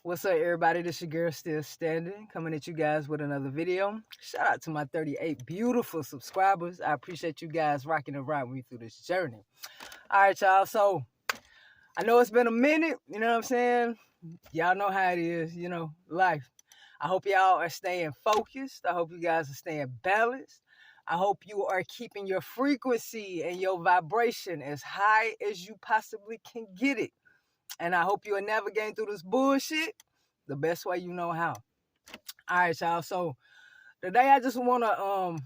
What's up, everybody? This your girl Still Standing, coming at you guys with another video. Shout out to my 38 beautiful subscribers. I appreciate you guys rocking and riding with me through this journey. All right, y'all. So I know it's been a minute. You know what I'm saying? Y'all know how it is. Life. I hope y'all are staying focused. I hope you guys are staying balanced. I hope you are keeping your frequency and your vibration as high as you possibly can get it. And I hope you are navigating through this bullshit the best way you know how. All right, y'all. So today I just wanna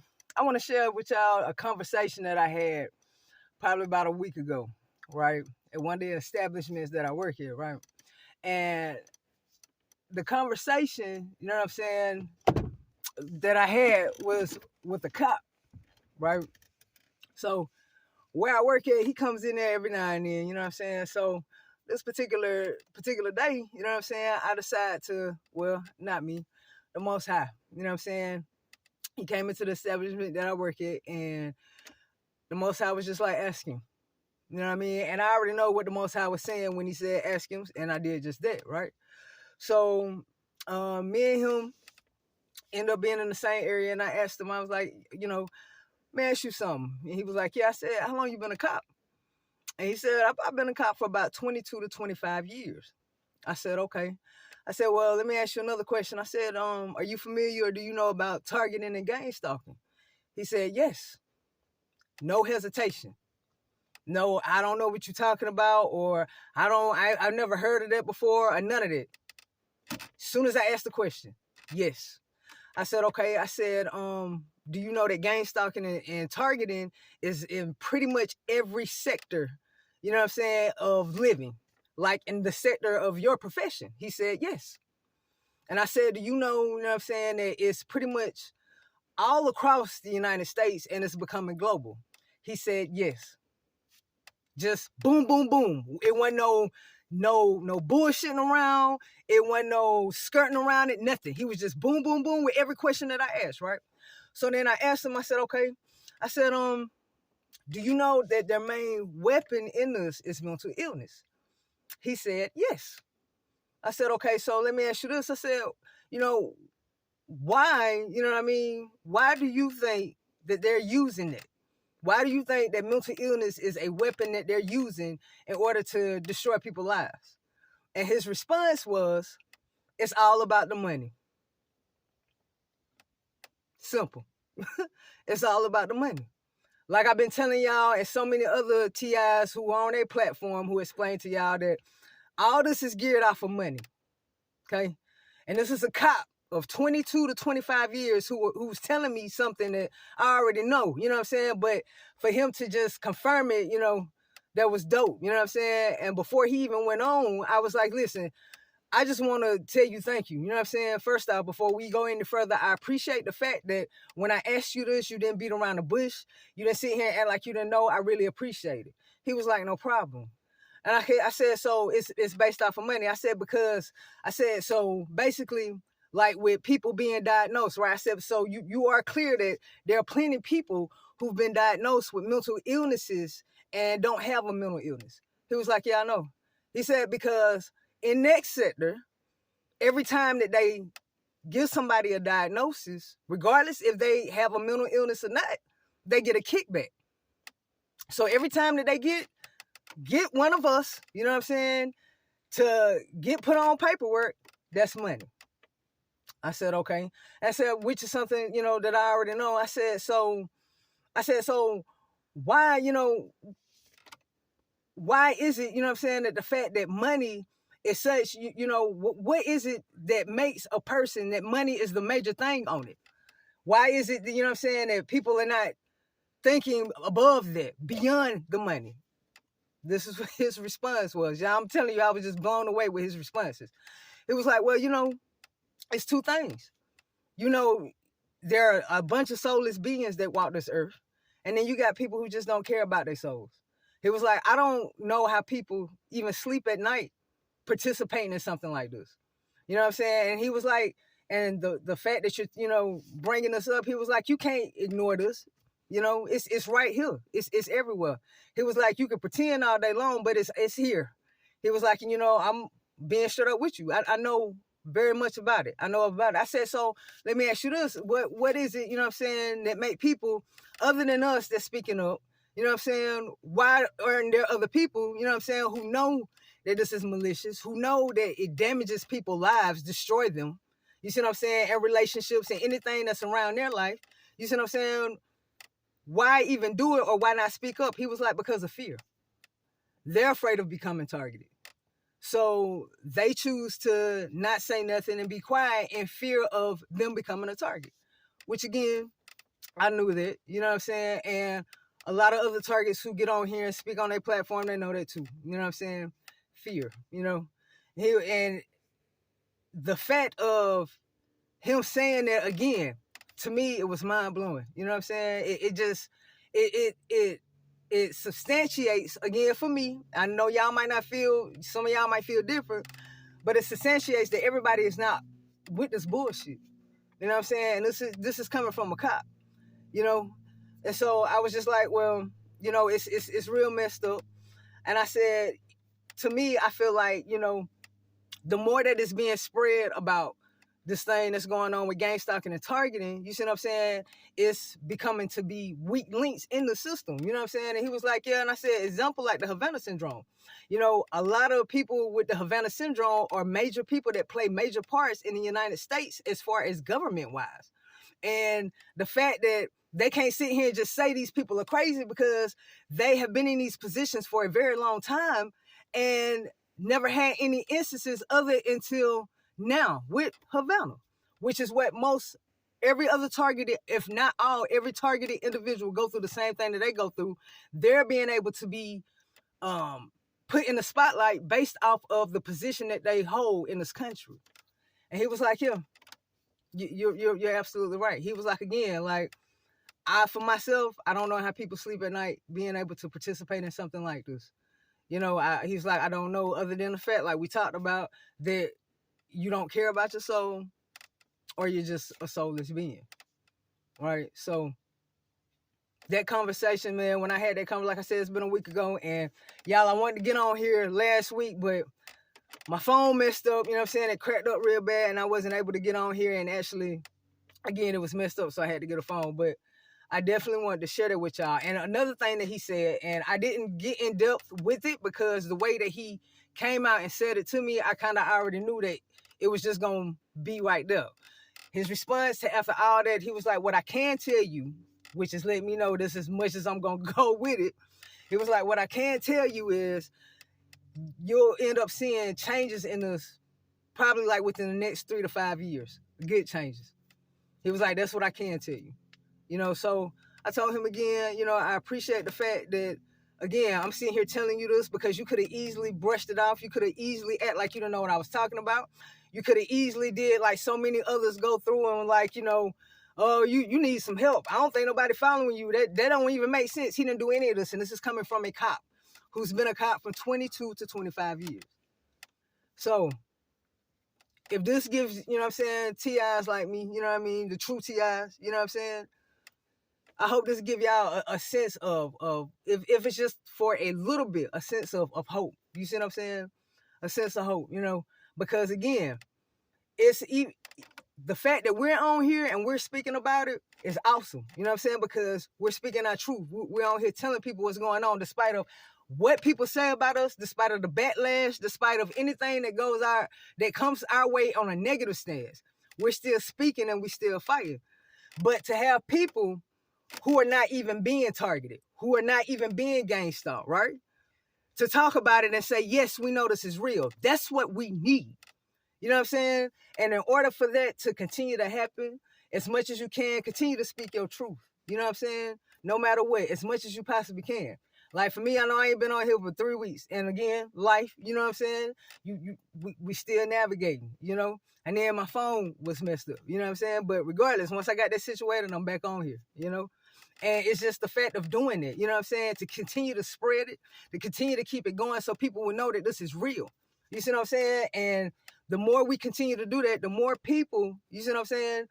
share with y'all a conversation that I had probably about a week ago, right? At one of the establishments that I work at, right? And the conversation, you know what I'm saying, that I had was with a cop, right? So where I work at, he comes in there every now and then, you know what I'm saying? So this particular day, you know what I'm saying, I decide to, well, not me, the Most High, you know what I'm saying? He came into the establishment that I work at, and the Most High was just like, ask him, you know what I mean? And I already know what the Most High was saying when he said ask him, and I did just that, right? So me and him ended up being in the same area, and I asked him, I was like, let me ask you something. And he was like, yeah. I said, how long you been a cop? And he said, I've been a cop for about 22 to 25 years. I said, okay. I said, well, let me ask you another question. I said, are you familiar or do you know about targeting and gang stalking? He said, yes. No hesitation. No, I don't know what you're talking about, or I've never heard of that before, or none of that. As soon as I asked the question, yes. I said, okay. I said, do you know that gang stalking and targeting is in pretty much every sector, you know what I'm saying, of living, like in the sector of your profession? He said, yes. And I said, do you know what I'm saying, that it's pretty much all across the United States and it's becoming global? He said, yes. Just boom, boom, boom. It wasn't no bullshitting around. It wasn't no skirting around it, nothing. He was just boom, boom, boom with every question that I asked, right? So then I asked him, I said, okay. I said, do you know that their main weapon in this is mental illness? He said, yes. I said, okay, so let me ask you this. I said, why, why do you think that they're using it? Why do you think that mental illness is a weapon that they're using in order to destroy people's lives? And his response was, it's all about the money. Simple. It's all about the money. Like I've been telling y'all, and so many other TIs who are on their platform who explain to y'all that all this is geared off of money. Okay? And this is a cop of 22 to 25 years who's telling me something that I already know, you know what I'm saying? But for him to just confirm it, that was dope, you know what I'm saying? And before he even went on, I was like, listen, I just want to tell you thank you. You know what I'm saying? First off, before we go any further, I appreciate the fact that when I asked you this, you didn't beat around the bush. You didn't sit here and act like you didn't know. I really appreciate it. He was like, no problem. And I said, so it's based off of money. I said, because I said, so basically, like with people being diagnosed, right? I said, so you are clear that there are plenty of people who've been diagnosed with mental illnesses and don't have a mental illness. He was like, yeah, I know. He said, because in that sector, every time that they give somebody a diagnosis, regardless if they have a mental illness or not, they get a kickback. So every time that they get one of us, you know what I'm saying, to get put on paperwork, that's money. I said, okay. I said, which is something, that I already know. I said, so why, why is it, what I'm saying, that the fact that money is such, what is it that makes a person that money is the major thing on it? Why is it that, what I'm saying, that people are not thinking above that, beyond the money? This is what his response was. Yeah, I'm telling you, I was just blown away with his responses. It was like, well, it's two things. There are a bunch of soulless beings that walk this earth. And then you got people who just don't care about their souls. He was like, I don't know how people even sleep at night participating in something like this. You know what I'm saying? And he was like, and the fact that you're, bringing us up, he was like, you can't ignore this. It's right here. It's everywhere. He was like, you can pretend all day long, but it's here. He was like, being straight up with you. I know very much about it. I know about it. I said, so let me ask you this. What is it, you know what I'm saying, that make people other than us that's speaking up, you know what I'm saying? Why aren't there other people, you know what I'm saying, who know that this is malicious, who know that it damages people's lives, destroy them, you see what I'm saying, and relationships and anything that's around their life, you see what I'm saying? Why even do it, or why not speak up? He was like, because of fear. They're afraid of becoming targeted. So they choose to not say nothing and be quiet in fear of them becoming a target, which again, I knew that, you know what I'm saying? And a lot of other targets who get on here and speak on their platform, they know that too. You know what I'm saying? Fear, you know? And the fact of him saying that again, to me, it was mind blowing. You know what I'm saying? It substantiates, again, for me. I know y'all might not feel, some of y'all might feel different, but it substantiates that everybody is not with this bullshit. You know what I'm saying? And this is coming from a cop, you know? And so I was just like, well, you know, it's real messed up. And I said, to me, I feel like, you know, the more that is being spread about this thing that's going on with gang stalking and targeting, you see what I'm saying, it's becoming to be weak links in the system. You know what I'm saying? And he was like, yeah, and I said, example like the Havana syndrome. You know, a lot of people with the Havana syndrome are major people that play major parts in the United States as far as government-wise. And the fact that they can't sit here and just say these people are crazy because they have been in these positions for a very long time and never had any instances of it until now with Havana, which is what every other targeted, if not all, every targeted individual go through the same thing that they go through. They're being able to be put in the spotlight based off of the position that they hold in this country. And he was like, yeah, you're absolutely right. He was like, again, like, for myself, I don't know how people sleep at night being able to participate in something like this. You know, he's like, I don't know, other than the fact, like we talked about, that you don't care about your soul, or you're just a soulless being, right? So that conversation, man, when I had that conversation, like I said, it's been a week ago, and y'all, I wanted to get on here last week, but my phone messed up, you know what I'm saying? It cracked up real bad, and I wasn't able to get on here, and actually, again, it was messed up, so I had to get a phone, but I definitely wanted to share that with y'all. And another thing that he said, and I didn't get in depth with it because the way that he came out and said it to me, I kind of already knew that it was just going to be right there. His response to after all that, he was like, what I can tell you, which is letting me know this as much as I'm going to go with it. He was like, what I can tell you is you'll end up seeing changes in us probably like within the next 3 to 5 years. Good changes. He was like, that's what I can tell you. You know, so I told him again, you know, I appreciate the fact that, again, I'm sitting here telling you this because you could have easily brushed it off. You could have easily act like you don't know what I was talking about. You could have easily did like so many others go through and like, you know, oh, you need some help. I don't think nobody following you. That don't even make sense. He didn't do any of this. And this is coming from a cop who's been a cop from 22 to 25 years. So if this gives, you know what I'm saying, TIs like me, you know what I mean, the true TIs, you know what I'm saying, I hope this give y'all a sense of if it's just for a little bit, a sense of hope. You see what I'm saying? A sense of hope, you know, because again, it's the fact that we're on here and we're speaking about it is awesome. You know what I'm saying? Because we're speaking our truth. We're on here telling people what's going on, despite of what people say about us, despite of the backlash, despite of anything that comes our way on a negative stance. We're still speaking and we still fighting. But to have people who are not even being targeted, who are not even being gang stalked, right? To talk about it and say, yes, we know this is real. That's what we need. You know what I'm saying? And in order for that to continue to happen, as much as you can, continue to speak your truth. You know what I'm saying? No matter what, as much as you possibly can. Like for me, I know I ain't been on here for 3 weeks. And again, life, you know what I'm saying? We still navigating, you know? And then my phone was messed up, you know what I'm saying? But regardless, once I got that situated, I'm back on here, you know? And it's just the fact of doing it, you know what I'm saying? To continue to spread it, to continue to keep it going so people will know that this is real. You see what I'm saying? And the more we continue to do that, the more people, you see what I'm saying,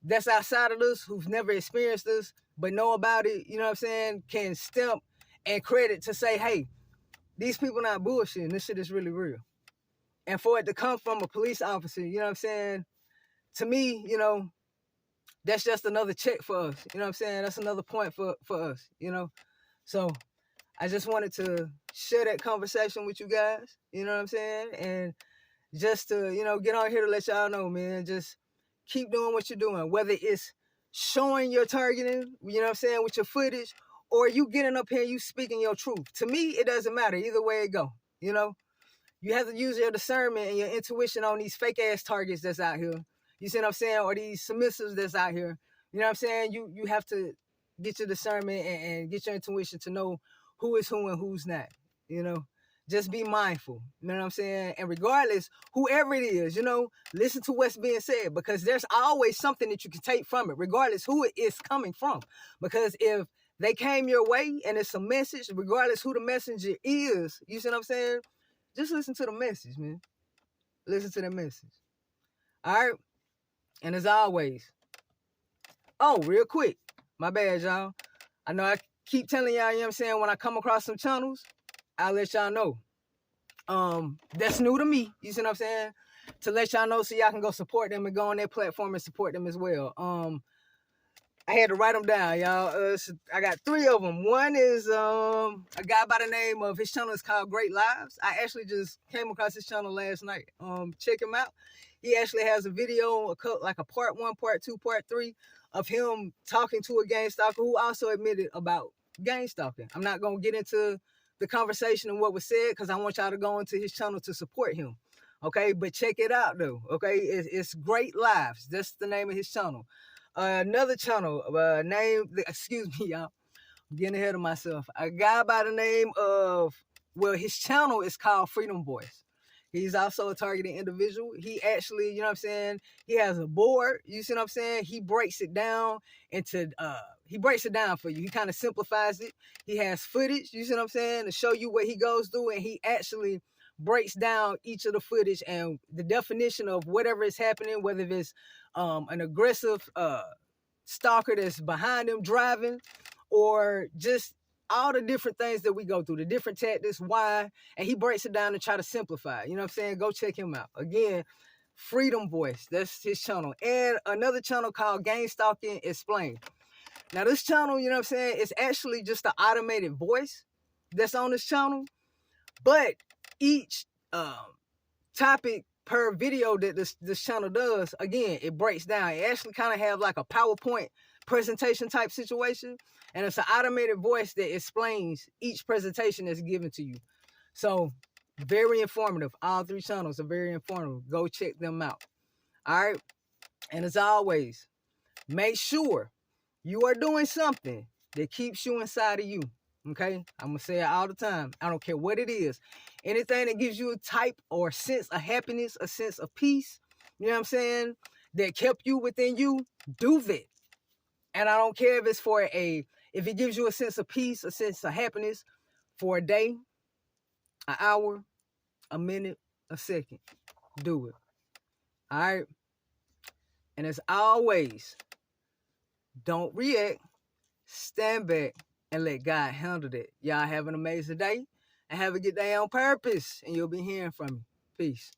that's outside of us, who've never experienced this, but know about it, you know what I'm saying, can stamp and credit to say, hey, these people not bullshitting. This shit is really real. And for it to come from a police officer, you know what I'm saying? To me, you know, that's just another check for us. You know what I'm saying? That's another point for us, you know? So I just wanted to share that conversation with you guys, you know what I'm saying? And just to, you know, get on here to let y'all know, man, just keep doing what you're doing, whether it's showing your targeting, you know what I'm saying, with your footage, or you getting up here, you speaking your truth. To me, it doesn't matter. Either way it go, you know? You have to use your discernment and your intuition on these fake ass targets that's out here. You see what I'm saying? Or these submissives that's out here. You know what I'm saying? You have to get your discernment and get your intuition to know who is who and who's not. You know, just be mindful. You know what I'm saying? And regardless, whoever it is, you know, listen to what's being said, because there's always something that you can take from it, regardless who it is coming from. Because if they came your way and it's a message, regardless who the messenger is, you see what I'm saying? Just listen to the message, man. Listen to the message. All right? And as always, oh, real quick, my bad, y'all. I know I keep telling y'all, you know what I'm saying, when I come across some channels, I'll let y'all know. That's new to me, you see what I'm saying? To let y'all know so y'all can go support them and go on their platform and support them as well. I had to write them down, y'all. I got 3 of them. One is a guy by the name of, his channel is called Great Lives. I actually just came across his channel last night. Check him out. He actually has a video, like a part 1, part 2, part 3 of him talking to a gang stalker who also admitted about gang stalking. I'm not going to get into the conversation and what was said because I want y'all to go into his channel to support him. Okay, but check it out though. Okay, it's Great Lives. That's the name of his channel. Another channel excuse me, y'all, I'm getting ahead of myself. A guy by the name of, well, his channel is called Freedom Voice. He's also a targeted individual. He actually, you know what I'm saying, he has a board, you see what I'm saying? He breaks it down for you. He kind of simplifies it. He has footage, you see what I'm saying, to show you what he goes through, and he actually breaks down each of the footage and the definition of whatever is happening, whether it's an aggressive stalker that's behind him driving, or just all the different things that we go through, the different tactics, why, and he breaks it down and try to simplify it. You know what I'm saying? Go check him out. Again, Freedom Voice, that's his channel. And another channel called Gang Stalking Explained. Now this channel, you know what I'm saying, it's actually just an automated voice that's on this channel, but each topic per video that this channel does, again, it breaks down. It actually kind of have like a PowerPoint presentation type situation, and it's an automated voice that explains each presentation that's given to you. So very informative. All 3 channels are very informative. Go check them out. All right, and as always, make sure you are doing something that keeps you inside of you. Okay, I'm gonna say it all the time. I don't care what it is. Anything that gives you a type or sense of happiness, a sense of peace, you know what I'm saying, that kept you within you, do that. And I don't care if it's if it gives you a sense of peace, a sense of happiness for a day, an hour, a minute, a second, do it. All right. And as always, don't react, stand back, and let God handle that. Y'all have an amazing day and have a good day on purpose, and you'll be hearing from me. Peace.